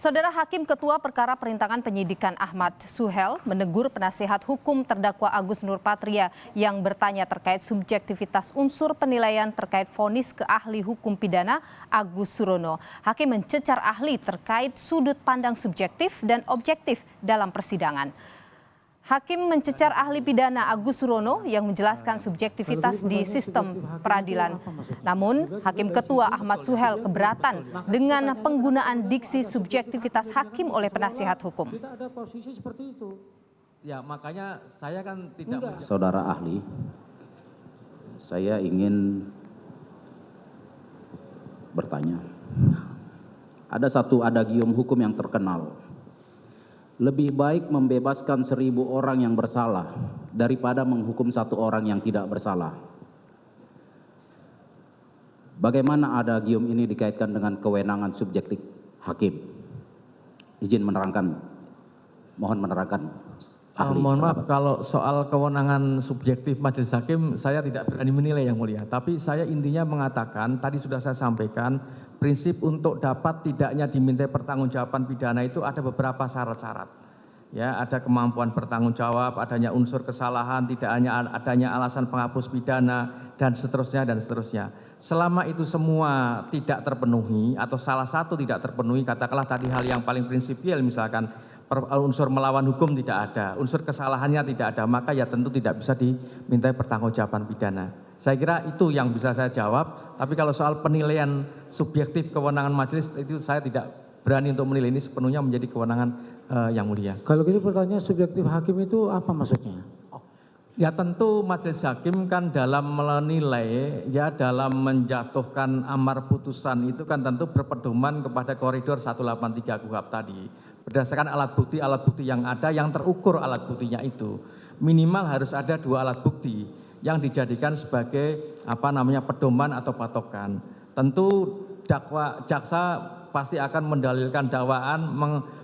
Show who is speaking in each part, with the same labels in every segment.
Speaker 1: Saudara Hakim Ketua Perkara Perintangan Penyidikan Ahmad Suhel menegur penasihat hukum terdakwa Agus Nurpatria yang bertanya terkait subjektivitas unsur penilaian terkait vonis ke ahli hukum pidana Agus Surono. Hakim mencecar ahli terkait sudut pandang subjektif dan objektif dalam persidangan. Hakim mencecar ahli pidana Agus Surono yang menjelaskan subjektivitas di sistem peradilan. Namun, Hakim Ketua Ahmad Suhel keberatan dengan penggunaan diksi subjektivitas hakim oleh penasihat hukum.
Speaker 2: Kita ada posisi seperti itu.
Speaker 3: Ya, makanya saya kan tidak.
Speaker 4: Saudara ahli, saya ingin bertanya. Ada satu adagium hukum yang terkenal. Lebih baik membebaskan 1000 orang yang bersalah daripada menghukum 1 orang yang tidak bersalah. Bagaimana adagium ini dikaitkan dengan kewenangan subjektif hakim? Izin menerangkan, mohon menerangkan.
Speaker 3: Mohon maaf, kalau soal kewenangan subjektif majelis hakim saya tidak berani menilai yang mulia. Tapi saya intinya mengatakan, tadi sudah saya sampaikan, prinsip untuk dapat tidaknya dimintai pertanggungjawaban pidana itu ada beberapa syarat-syarat. Ya, ada kemampuan bertanggung jawab, adanya unsur kesalahan, tidak hanya adanya alasan penghapus pidana, dan seterusnya dan seterusnya. Selama itu semua tidak terpenuhi atau salah satu tidak terpenuhi, katakanlah tadi hal yang paling prinsipil misalkan unsur melawan hukum tidak ada, unsur kesalahannya tidak ada, maka ya tentu tidak bisa dimintai pertanggungjawaban pidana. Saya kira itu yang bisa saya jawab, tapi kalau soal penilaian subjektif kewenangan majelis itu saya tidak berani untuk menilai, ini sepenuhnya menjadi kewenangan yang mulia.
Speaker 2: Kalau gitu pertanyaan subjektif hakim itu apa maksudnya?
Speaker 3: Ya tentu majelis hakim kan dalam menilai, ya dalam menjatuhkan amar putusan itu kan tentu berpedoman kepada koridor 183 KUHP tadi. Berdasarkan alat bukti yang ada, yang terukur alat buktinya itu. Minimal harus ada 2 alat bukti yang dijadikan sebagai pedoman atau patokan. Tentu jaksa pasti akan mendalilkan dakwaan,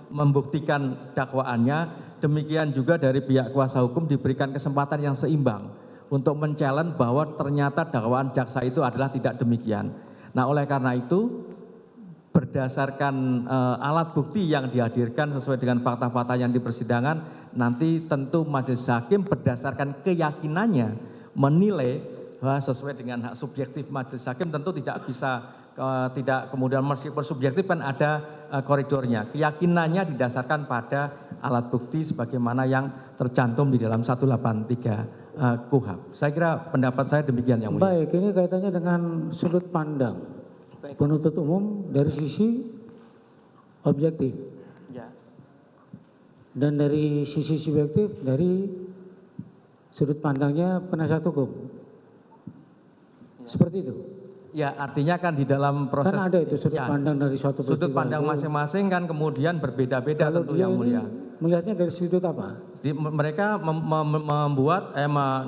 Speaker 3: membuktikan dakwaannya. Demikian juga dari pihak kuasa hukum diberikan kesempatan yang seimbang untuk men-challenge bahwa ternyata dakwaan jaksa itu adalah tidak demikian. Nah, oleh karena itu berdasarkan alat bukti yang dihadirkan sesuai dengan fakta-fakta yang di persidangan, nanti tentu majelis hakim berdasarkan keyakinannya menilai sesuai dengan hak subjektif majelis hakim, tentu tidak bisa tidak kemudian meskipun subjektif kan ada koridornya. Keyakinannya didasarkan pada alat bukti sebagaimana yang tercantum di dalam 183 KUHP. Saya kira pendapat saya demikian yang mulia.
Speaker 2: Baik, ini kaitannya dengan sudut pandang penuntut umum dari sisi objektif.
Speaker 3: Ya.
Speaker 2: Dan dari sisi subjektif dari sudut pandangnya penasihat hukum. Seperti itu.
Speaker 3: Ya, artinya kan di dalam proses
Speaker 2: kan ada itu sudut pandang dari suatu peristiwa.
Speaker 3: Sudut pandang masing-masing kan kemudian berbeda-beda tentu yang mulia.
Speaker 2: Melihatnya dari sudut apa?
Speaker 3: Mereka membuat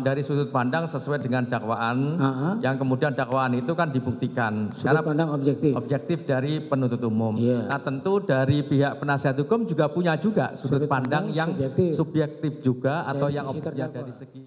Speaker 3: dari sudut pandang sesuai dengan dakwaan, yang kemudian dakwaan itu kan dibuktikan.
Speaker 2: Sudut pandang objektif.
Speaker 3: Objektif dari penuntut umum.
Speaker 2: Yeah.
Speaker 3: Nah, tentu dari pihak penasihat hukum juga punya juga sudut pandang yang subjektif juga atau yang objektif dari segi